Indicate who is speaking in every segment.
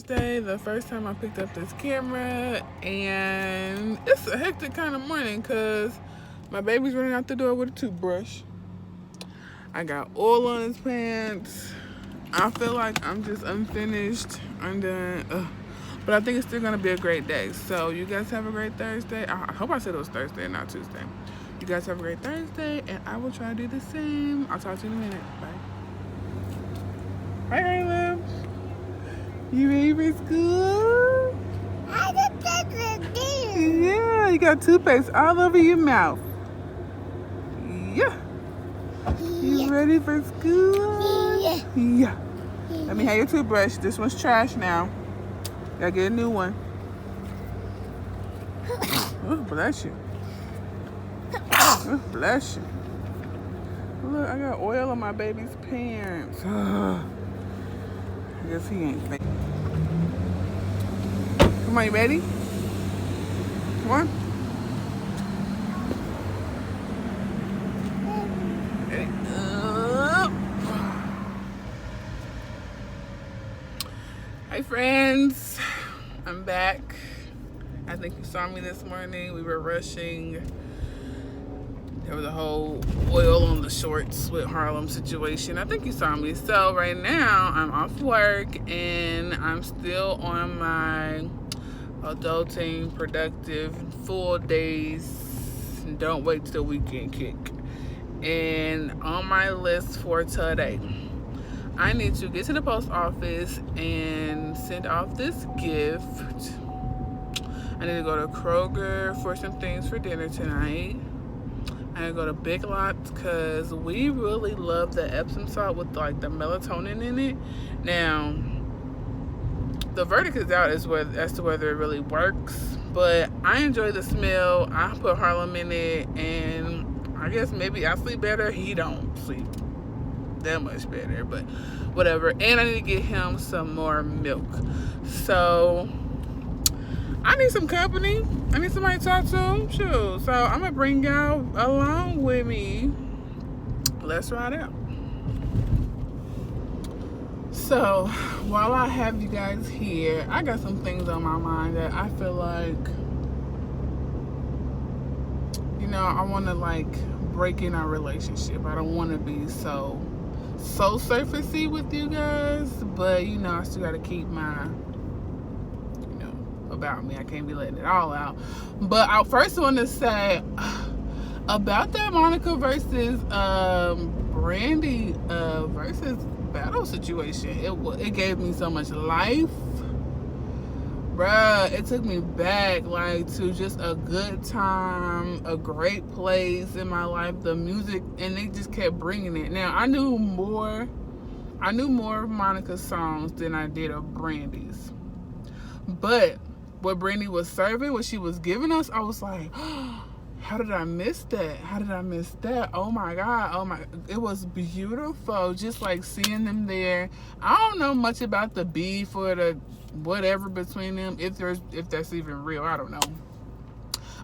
Speaker 1: Thursday, the first time I picked up this camera, and it's a hectic kind of morning because my baby's running out the door with a toothbrush. I got oil on his pants. I feel like I'm just unfinished, undone. But I think it's still going to be a great day. So you guys have a great Thursday. I hope I said it was Thursday and not Tuesday. You guys have a great Thursday, and I will try to do the same. I'll talk to you in a minute. Bye. Bye, Caleb. You ready for school? Yeah, you got toothpaste all over your mouth. Yeah. You ready for school? Yeah. Let me have your toothbrush. This one's trash now. Gotta get a new one. Oh, bless you. Oh, bless you. Look, I got oil on my baby's pants. I guess he ain't fake. Come on, you ready? Come on. Ready? Hi, friends. I'm back. I think you saw me this morning. We were rushing. There was a whole oil on the shorts with Harlem situation. I think you saw me. So right now I'm off work and I'm still on my adulting, productive, full days. Don't wait till weekend kick. And on my list for today, I need to get to the post office and send off this gift. I need to go to Kroger for some things for dinner tonight. I need to go to Big Lots because we really love the Epsom salt with like the melatonin in it. Now, the verdict is out as to whether it really works, but I enjoy the smell. I put Harlem in it, and I guess maybe I sleep better. He don't sleep that much better, but whatever. And I need to get him some more milk. So I need some company. I need somebody to talk to. Shoot. So I'm gonna bring y'all along with me. Let's ride out. So while I have you guys here, I got some things on my mind that I feel like, I want to like break in our relationship. I don't want to be so surfacey with you guys, but I still got to keep my about me. I can't be letting it all out. But I first want to say about that Monica versus Brandy versus battle situation. It gave me so much life, bruh. It took me back like to just a good time, a great place in my life. The music, and they just kept bringing it. Now I knew more of Monica's songs than I did of Brandy's, but what Brandy was serving, what she was giving us, I was like, how did I miss that? How did I miss that? Oh my God. It was beautiful. Just like seeing them there. I don't know much about the beef or the whatever between them, if that's even real. I don't know.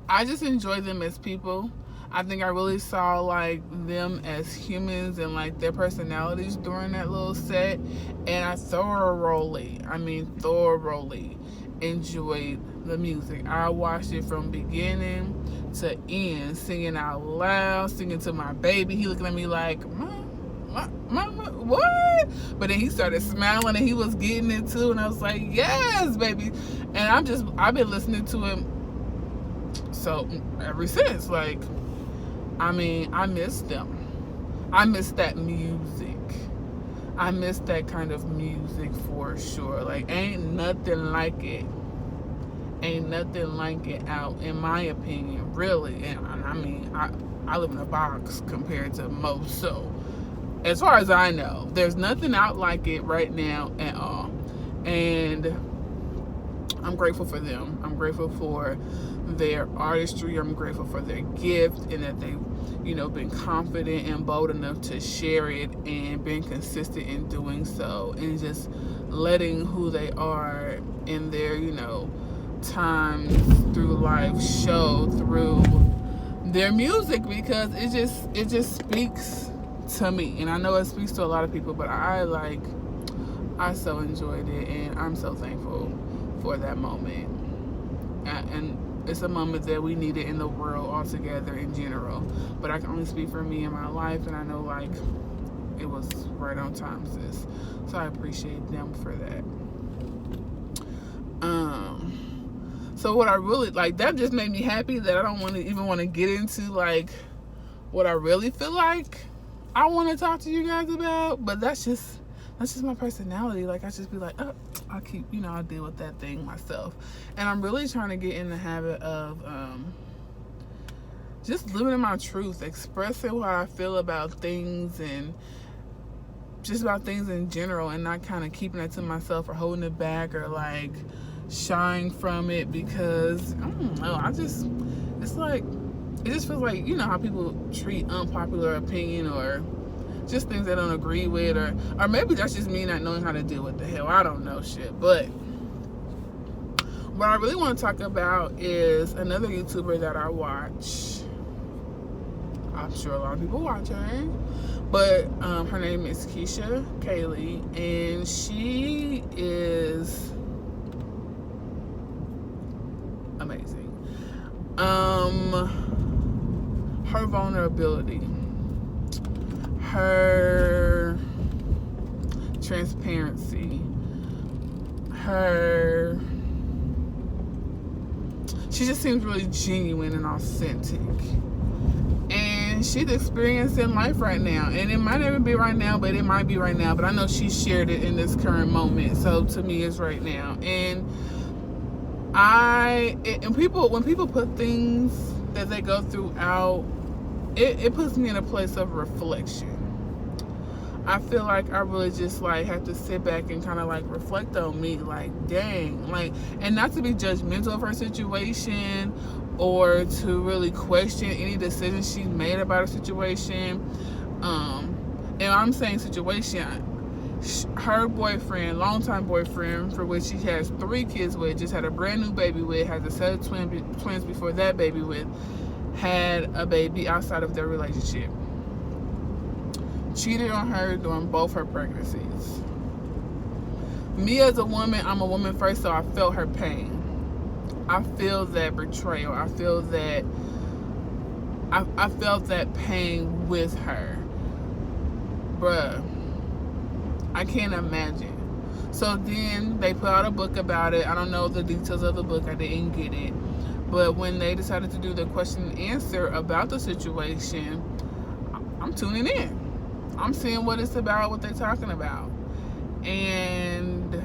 Speaker 1: I just enjoy them as people. I think I really saw like them as humans and like their personalities during that little set. And I thoroughly enjoyed the music. I watched it from beginning to end, singing out loud, singing to my baby. He looking at me like, Mama, what? But then he started smiling and he was getting it too, and I was like, yes, baby. And I've been listening to him so ever since. Like, I miss them. I miss that music. I miss that kind of music for sure. Like, ain't nothing like it. Ain't nothing like it out, in my opinion, really. And I live in a box compared to most. So, as far as I know, there's nothing out like it right now at all. And I'm grateful for them. I'm grateful for their artistry. I'm grateful for their gift, and that they've, been confident and bold enough to share it and been consistent in doing so, and just letting who they are in their, times through life show through their music, because it just speaks to me. And I know it speaks to a lot of people, but I I so enjoyed it, and I'm so thankful for that moment. And it's a moment that we needed in the world altogether in general. But I can only speak for me in my life, and I know like it was right on time, sis. So I appreciate them for that. So what I really like, that just made me happy that I don't even want to get into like what I really feel like I want to talk to you guys about. But that's just my personality. Like, I just be like, oh, I'll keep, I'll deal with that thing myself. And I'm really trying to get in the habit of just living in my truth, expressing what I feel about things and just about things in general, and not kind of keeping it to myself or holding it back or like shying from it, because I don't know, it's like, it just feels like, how people treat unpopular opinion or just things they don't agree with, or maybe that's just me not knowing how to deal with the hell. I don't know shit. But what I really want to talk about is another YouTuber that I watch. I'm sure a lot of people watch her, but her name is Keesha Kaylee, and she is amazing. Her vulnerability, her transparency, she just seems really genuine and authentic. And she's experiencing life right now. And it might not even be right now, but it might be right now. But I know she shared it in this current moment. So to me, it's right now. And when people put things that they go through out, it puts me in a place of reflection. I feel like I really just like have to sit back and kind of like reflect on me, like, dang, like, and not to be judgmental of her situation or to really question any decisions she made about a situation. And I'm saying situation, her boyfriend, longtime boyfriend, for which she has 3 kids with, just had a brand new baby with, has a set of twins before that baby with, had a baby outside of their relationship. Cheated on her during both her pregnancies. Me as a woman, I'm a woman first, so I felt her pain. I feel that betrayal. I feel that I felt that pain with her. Bruh, I can't imagine. So then they put out a book about it. I don't know the details of the book. I didn't get it. But when they decided to do the question and answer about the situation, I'm tuning in. I'm seeing what it's about, what they're talking about. And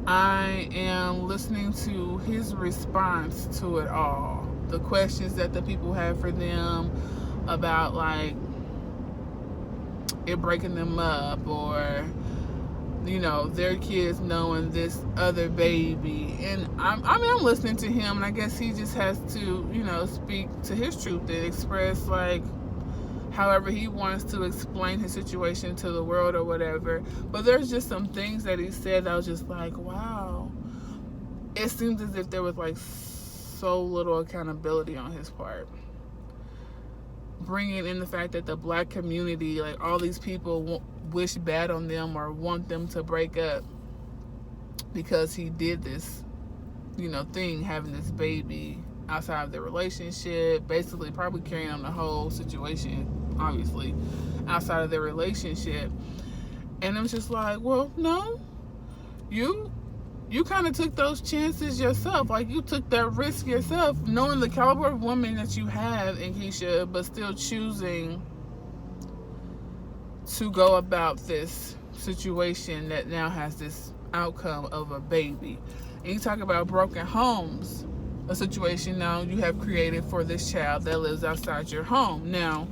Speaker 1: I am listening to his response to it all. The questions that the people have for them about, like, it breaking them up, or, their kids knowing this other baby. And I'm listening to him, and I guess he just has to, speak to his truth and express, like, however he wants to explain his situation to the world or whatever. But there's just some things that he said that I was just like, wow. It seems as if there was like so little accountability on his part. Bringing in the fact that the black community, like all these people wish bad on them or want them to break up because he did this, thing, having this baby outside of their relationship, basically probably carrying on the whole situation, obviously, outside of their relationship. And it was just like, well, no, you kind of took those chances yourself. Like, you took that risk yourself, knowing the caliber of woman that you have in Keesha, but still choosing to go about this situation that now has this outcome of a baby. And you talk about broken homes, a situation now you have created for this child that lives outside your home. Now,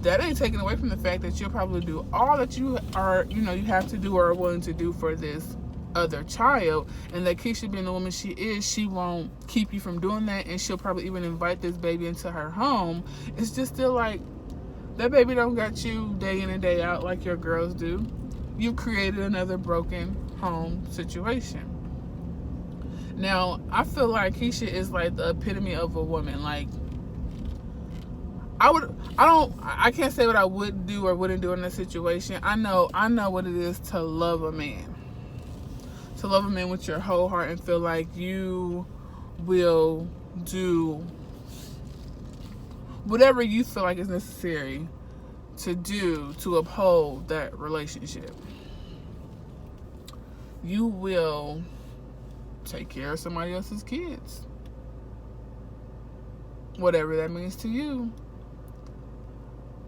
Speaker 1: that ain't taken away from the fact that you'll probably do all that you are, you have to do or are willing to do for this other child, and that Keesha, being the woman she is, she won't keep you from doing that, and she'll probably even invite this baby into her home. It's just still like, that baby don't got you day in and day out like your girls do. You created another broken home situation. Now, I feel like Keesha is like the epitome of a woman. Like, I can't say what I would do or wouldn't do in this situation. I know what it is to love a man. To love a man with your whole heart and feel like you will do whatever you feel like is necessary to do to uphold that relationship. You will take care of somebody else's kids. Whatever that means to you.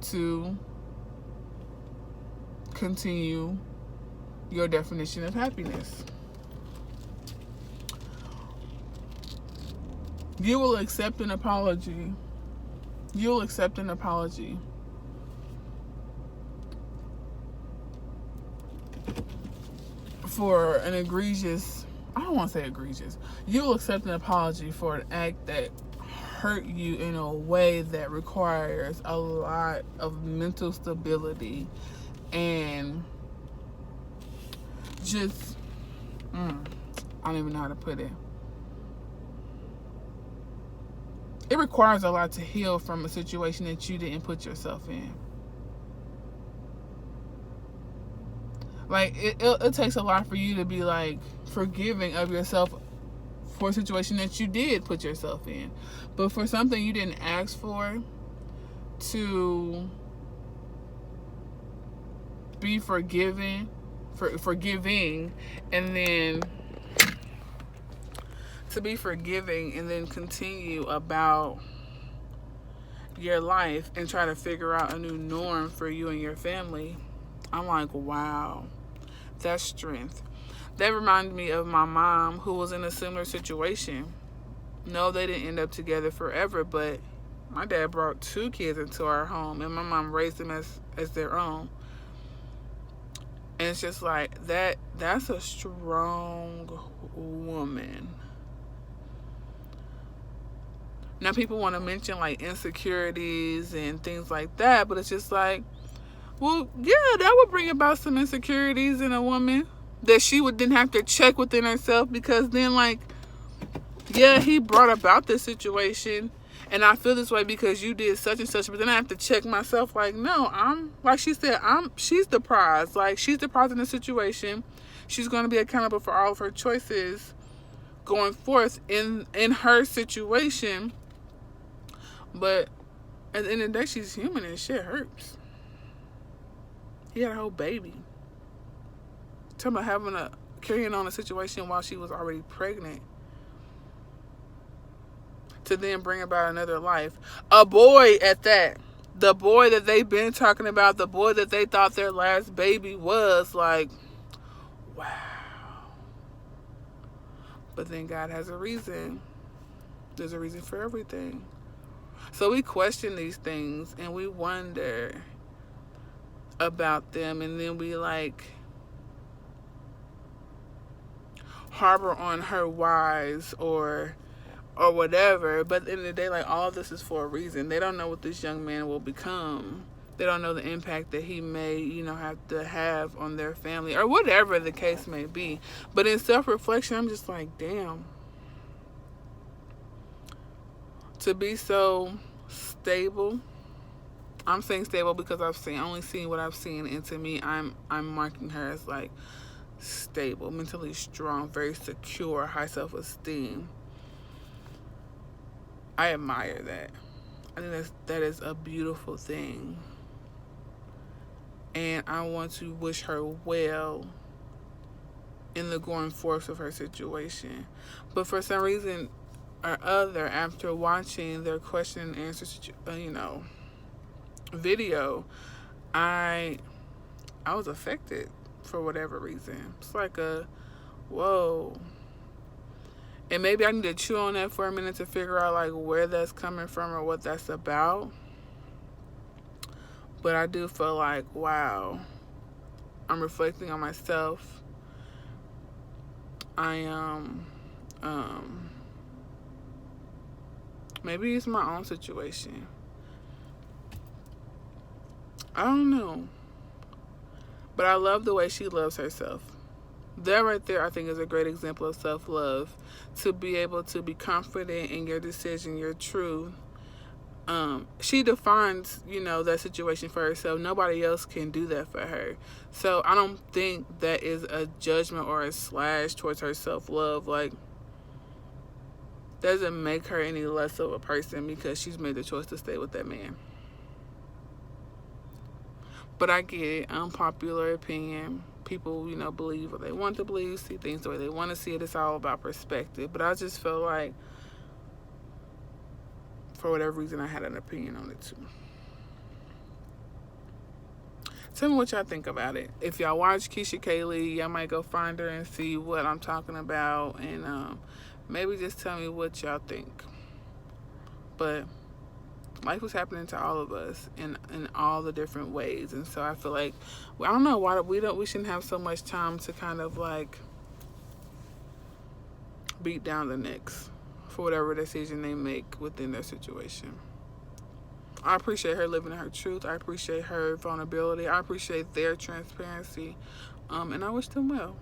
Speaker 1: To continue your definition of happiness. You will accept an apology. You'll accept an apology for an egregious, I don't want to say egregious. You'll accept an apology for an act that hurt you in a way that requires a lot of mental stability and just, I don't even know how to put it. It requires a lot to heal from a situation that you didn't put yourself in. Like, it takes a lot for you to be, like, forgiving of yourself for a situation that you did put yourself in. But for something you didn't ask for, to be forgiving, and then to be forgiving and then continue about your life and try to figure out a new norm for you and your family. I'm like, wow, that's strength. That reminded me of my mom, who was in a similar situation. No, they didn't end up together forever, but my dad brought 2 kids into our home, and my mom raised them as their own. And it's just like, that's a strong woman. Now, people want to mention, like, insecurities and things like that, but it's just like, well, yeah, that would bring about some insecurities in a woman that she would then have to check within herself, because then, like, yeah, he brought about this situation, and I feel this way because you did such and such, but then I have to check myself, like, no, like she said, she's the prize. Like, she's the prize in the situation. She's going to be accountable for all of her choices going forth in her situation. But at the end of the day, she's human and shit hurts. He had a whole baby. Talking about carrying on a situation while she was already pregnant, to then bring about another life. A boy at that. The boy that they've been talking about, the boy that they thought their last baby was, like, wow. But then God has a reason. There's a reason for everything. So we question these things and we wonder about them, and then we, like, harbor on her whys or whatever. But at the end of the day, like, all of this is for a reason. They don't know what this young man will become. They don't know the impact that he may, have to have on their family, or whatever the case may be. But in self-reflection, I'm just like, damn. To be so stable. I'm saying stable because I've only seen what I've seen, and to me, I'm marking her as, like, stable, mentally strong, very secure, high self-esteem. I admire that. I think that is a beautiful thing. And I want to wish her well in the going forth of her situation. But for some reason or other, after watching their question and answer, video, I was affected for whatever reason. It's like whoa. And maybe I need to chew on that for a minute to figure out, like, where that's coming from or what that's about. But I do feel like, wow, I'm reflecting on myself. I am, maybe it's my own situation. I don't know. But I love the way she loves herself. That right there, I think, is a great example of self-love. To be able to be confident in your decision, your truth, She defines, that situation for herself. Nobody else can do that for her. So I don't think that is a judgment or a slash towards her self-love. Like, doesn't make her any less of a person because she's made the choice to stay with that man. But I get it. Unpopular opinion. People, believe what they want to believe, see things the way they want to see it. It's all about perspective. But I just feel like, for whatever reason, I had an opinion on it too. Tell me what y'all think about it. If y'all watch Keesha Kaylee, y'all might go find her and see what I'm talking about. And maybe just tell me what y'all think. But life was happening to all of us in all the different ways. And so I feel like, I don't know why we shouldn't have so much time to kind of like beat down the necks for whatever decision they make within their situation. I appreciate her living her truth. I appreciate her vulnerability. I appreciate their transparency. And I wish them well.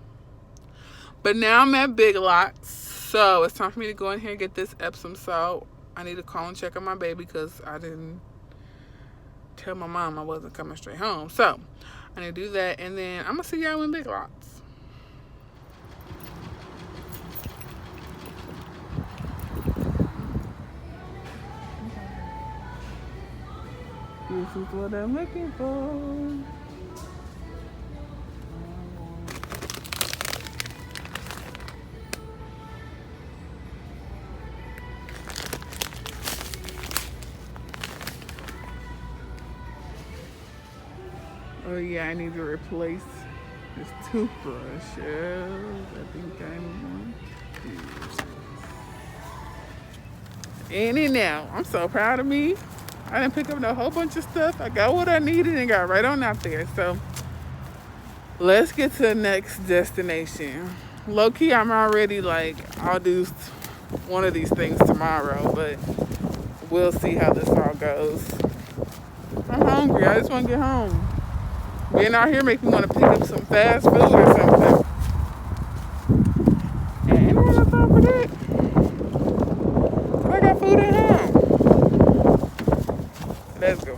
Speaker 1: But now I'm at Big Lots. So it's time for me to go in here and get this Epsom salt. I need to call and check on my baby because I didn't tell my mom I wasn't coming straight home. So I need to do that. And then I'm going to see y'all in Big Lots. This is what I'm looking for. Oh yeah, I need to replace this toothbrush. I think I'm in it now. I'm so proud of me. I didn't pick up a whole bunch of stuff. I got what I needed and got right on out there. So let's get to the next destination. Low key, I'm already like, I'll do one of these things tomorrow, but we'll see how this all goes. I'm hungry. I just want to get home. Being out here makes me want to pick up some fast food or something. And ain't no time for that. I got food at home. Let's go.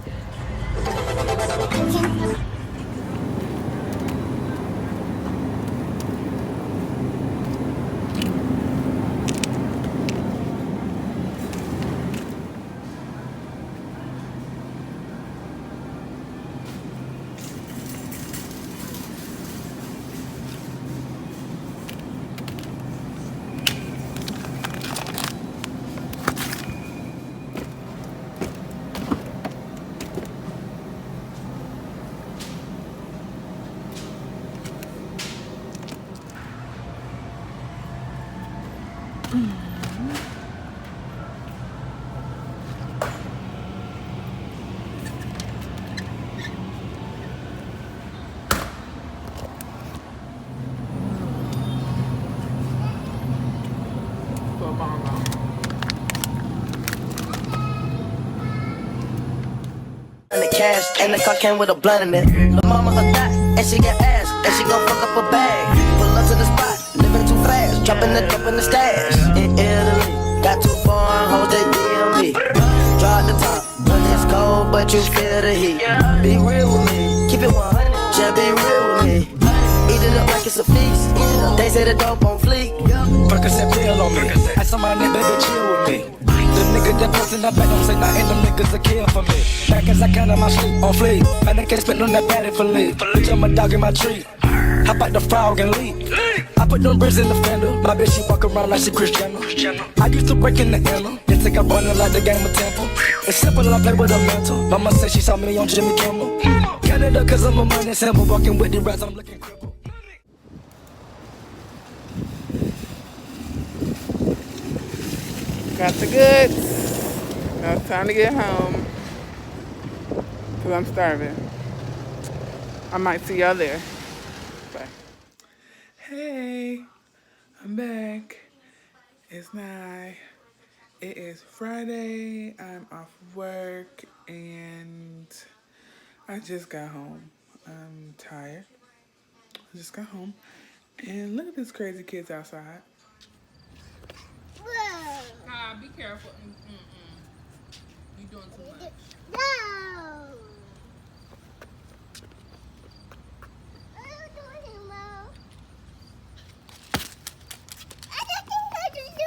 Speaker 2: Cash and the car came with a blunt in it. The mama a thot and she got ass and she gon' fuck up a bag. Pull up to the spot, living too fast, dropping the dope in the stash. In Italy, got too foreign hoes they deal me. Drop the top, when it's cold but you feel the heat. Be real with me, keep it 100, just be real with me. Eat it up like it's a feast. They say the dope on fleek.
Speaker 3: Percocet pill on me. I saw my nigga, baby, chill with me. The nigga that postin' up, I don't say nothing, them niggas a kill for me. Back as I count on my sleep on fleek. Man, I can't spit on that patty for leave. Bitch, I'm a dog in my tree. Hop out the frog and leap. I put them bricks in the fender. My bitch, she walk around like she Cristiano. I used to break in the inner. They think I'm running like the game of Temple. It's simple, I play with a mental. Mama said she saw me on Jimmy Kimmel. Canada, cause I'm a money symbol. Walking with the rats, I'm looking crippled.
Speaker 1: Got the goods. Now it's time to get home. Because I'm starving. I might see y'all there. Bye. Hey, I'm back. It's Nye. It is Friday. I'm off work and I just got home. I'm tired. I just got home. And look at these crazy kids outside.
Speaker 4: Be careful. You
Speaker 1: doing too much.
Speaker 4: No. What are you doing, Mom? I don't think I can do.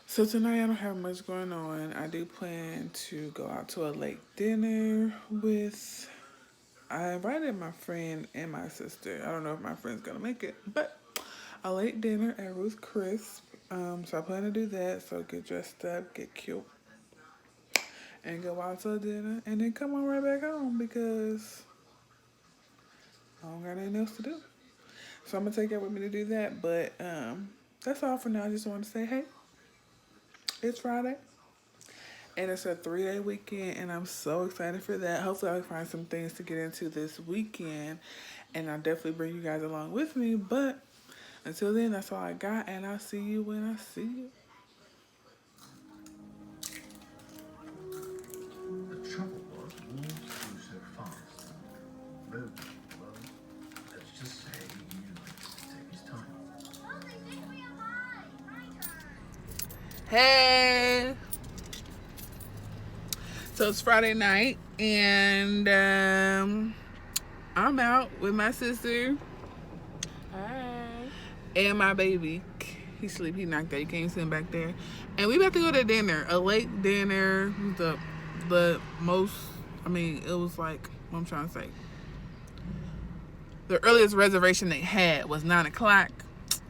Speaker 1: So tonight I don't have much going on. I do plan to go out to a late dinner with... I invited my friend and my sister. I don't know if my friend's gonna make it, but a late dinner at Ruth Chris. So I plan to do that. So get dressed up, get cute, and go out to dinner, and then come on right back home because I don't got anything else to do. So I'm gonna take her with me to do that. But that's all for now. I just want to say, hey, it's Friday. And it's a 3-day weekend, and I'm so excited for that. Hopefully I'll find some things to get into this weekend, and I'll definitely bring you guys along with me. But until then, that's all I got, and I'll see you when I see you.
Speaker 5: The trouble was, walls grew so fast, and road well, let's just say he likes to take his time.
Speaker 1: Hey! So it's Friday night, and I'm out with my sister. Hi. And my baby. He's asleep. He knocked out. You can't see him back there. And we about to go to dinner. A late dinner. The most, I mean, it was like, what I'm trying to say. The earliest reservation they had was 9 o'clock.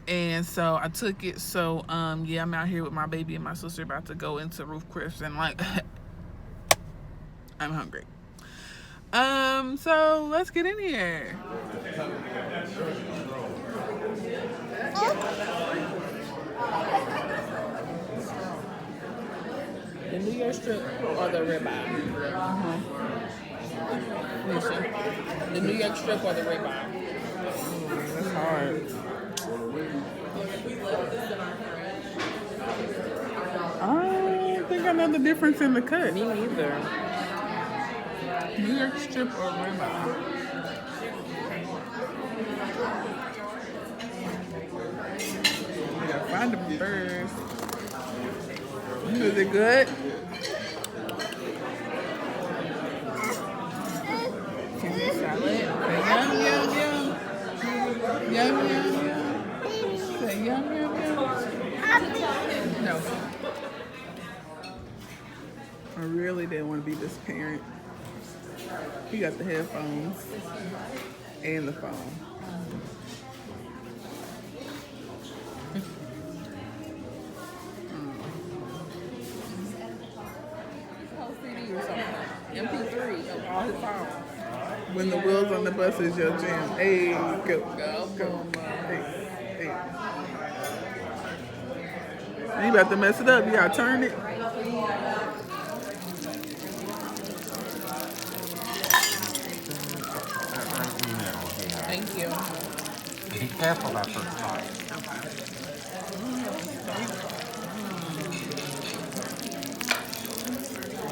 Speaker 1: And so I took it. So, yeah, I'm out here with my baby and my sister about to go into Ruth Chris, and like... I'm hungry. So let's get in here. The New York strip or the ribeye? Keesha, the New York strip or the ribeye? That's hard. I don't think I know the difference in the cut. Me neither. New York strip or ribeye? We gotta find them first. Is it good? Caesar salad. Say yum, yum, yum. Yum, yum, yum. Say yum, yum, yum. No. I really didn't want to be this parent. He got the headphones and the phone. Whole CD or something. MP3 of all his songs. When the wheels on the bus is your jam. Hey, go. Hey. You about to mess it up. You gotta turn it. Thank you.
Speaker 5: Be careful that first time.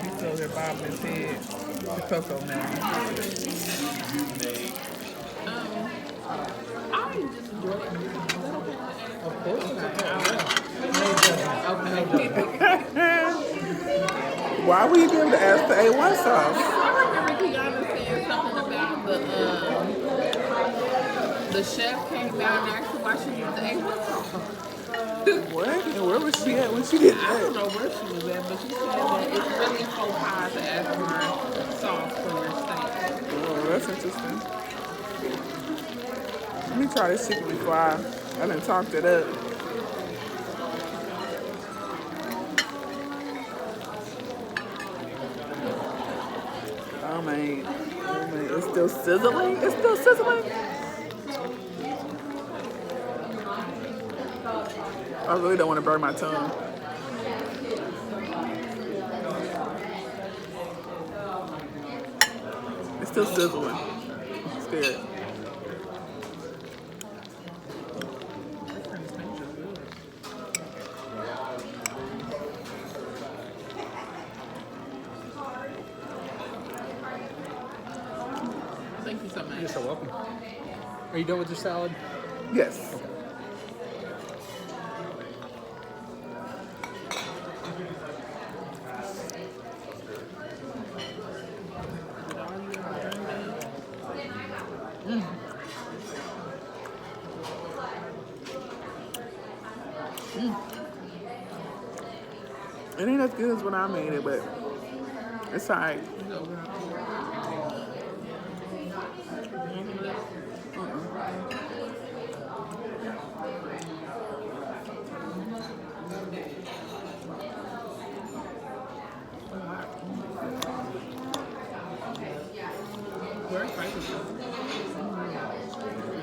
Speaker 1: He's over there bobbing his head. It's Coco now. I just enjoy it. Of course not. Why were you able to ask the A1 sauce? I remember Kiana saying something about the chef came down and asked her why she used the A1 sauce. What? And where was she at when she did that? I don't know where she was at, but she said that it's really so hard to ask for sauce for your steak. Oh, that's interesting. Let me try this chicken before I done talked it up. Oh man, it's still sizzling. It's still sizzling. I really don't want to burn my tongue. It's still sizzling. I'm scared. Thank you so much.
Speaker 6: You're so welcome. Are you done with your salad?
Speaker 1: Yes. It ain't as good as when I made it, but it's alright.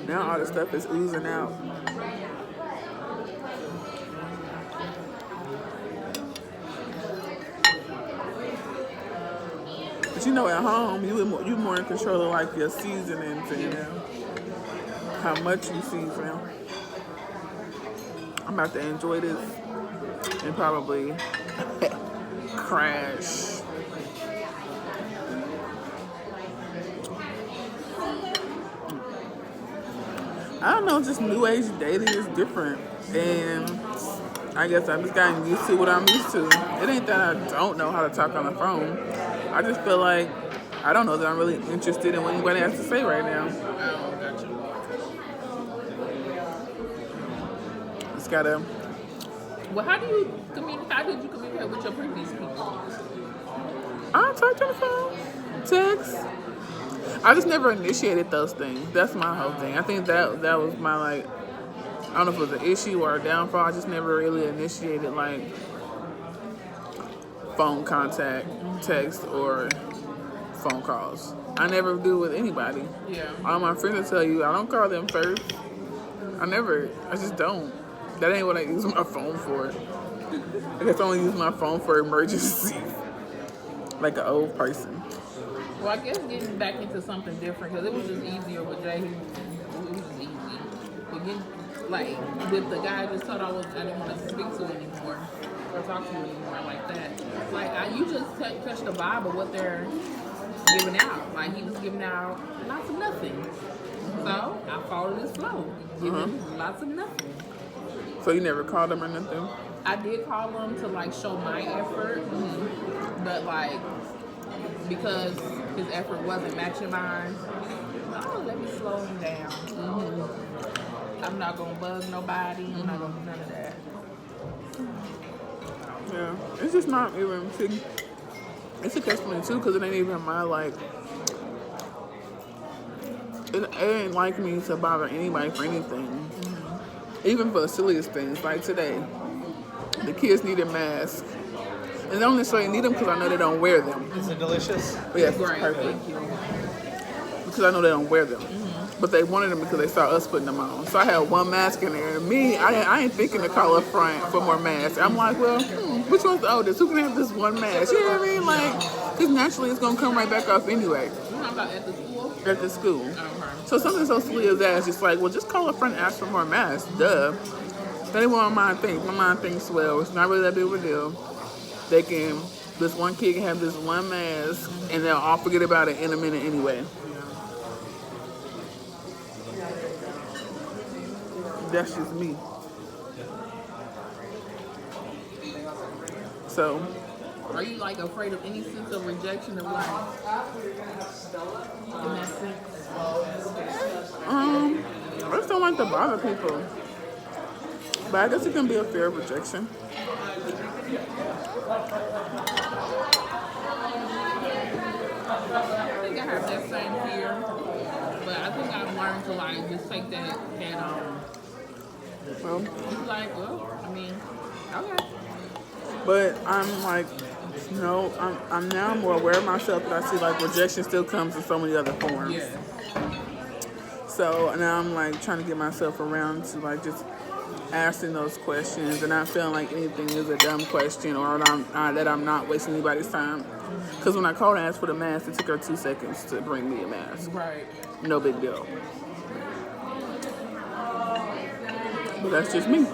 Speaker 1: Now all the stuff is oozing out. But you know, at home, you more in control of like your seasonings and how much you season. I'm about to enjoy this and probably crash. I don't know, just new age dating is different, and I guess I'm just getting used to what I'm used to. It ain't that I don't know how to talk on the phone. I just feel like I don't know that I'm really interested in what anybody has to say right now. Just gotta.
Speaker 7: Well, how did you communicate with your previous people?
Speaker 1: I talk on the phone, text. I just never initiated those things. That's my whole thing. I think that was my like. I don't know if it was an issue or a downfall. I just never really initiated like phone contact, text, or phone calls. I never do with anybody.
Speaker 7: Yeah.
Speaker 1: All my friends will tell you I don't call them first. I just don't. That ain't what I use my phone for. I guess I only use my phone for emergency. Like an old person.
Speaker 7: Well, I guess getting back into something different, because it was just easier with Jay. It was just easy. But getting, like, with the guy I just told I didn't want to speak to anymore or talk to anymore like that. Like, you just catch the vibe of what they're giving out. Like, he was giving out lots of nothing. So, I followed his flow. Giving lots of nothing.
Speaker 1: So you never called him or nothing?
Speaker 7: I did call him to, like, show my effort. But, like, because his effort wasn't matching mine, let me slow him down. I'm not gonna bug nobody. I'm not gonna do none of that.
Speaker 1: Yeah, it's just not even. See, it's a catch-22 too, because it ain't even my like. It ain't like me to bother anybody for anything, even for the silliest things. Like today, the kids needed masks. And they only say they need them because I know they don't wear them.
Speaker 6: Is it delicious?
Speaker 1: Yes, it's perfect. Because I know they don't wear them. But they wanted them because they saw us putting them on. So I had one mask in there. And me, I ain't thinking to call up front for more masks. I'm like, well, which one's the oldest? Who can have this one mask? You know what I mean? Like, because naturally it's going to come right back off anyway.
Speaker 7: You're talking about at the school?
Speaker 1: At the school.
Speaker 7: Okay.
Speaker 1: So something so silly as that is just like, well, just call up front and ask for more masks. Duh. That ain't what my mind thinks. My mind thinks, well, it's not really that big of a deal. This one kid can have this one mask, and they'll all forget about it in a minute anyway. That's just me. So.
Speaker 7: Are you like afraid of any sense of rejection of life? In that sense?
Speaker 1: I just don't like to bother people. But I guess it can be a fear of rejection.
Speaker 7: I think I have that same fear, but I think I've learned to like just take that head on.
Speaker 1: Well,
Speaker 7: It's like, well, I mean, okay.
Speaker 1: but I'm like, no, I'm now more aware of myself that I see like rejection still comes in so many other forms.
Speaker 7: Yeah.
Speaker 1: So now I'm like trying to get myself around to like just asking those questions and not feeling like anything is a dumb question or that I'm not wasting anybody's time. Because when I called and asked for the mask, it took her 2 seconds to bring me a mask.
Speaker 7: Right.
Speaker 1: No big deal. But that's just me.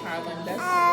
Speaker 7: Harlan, that's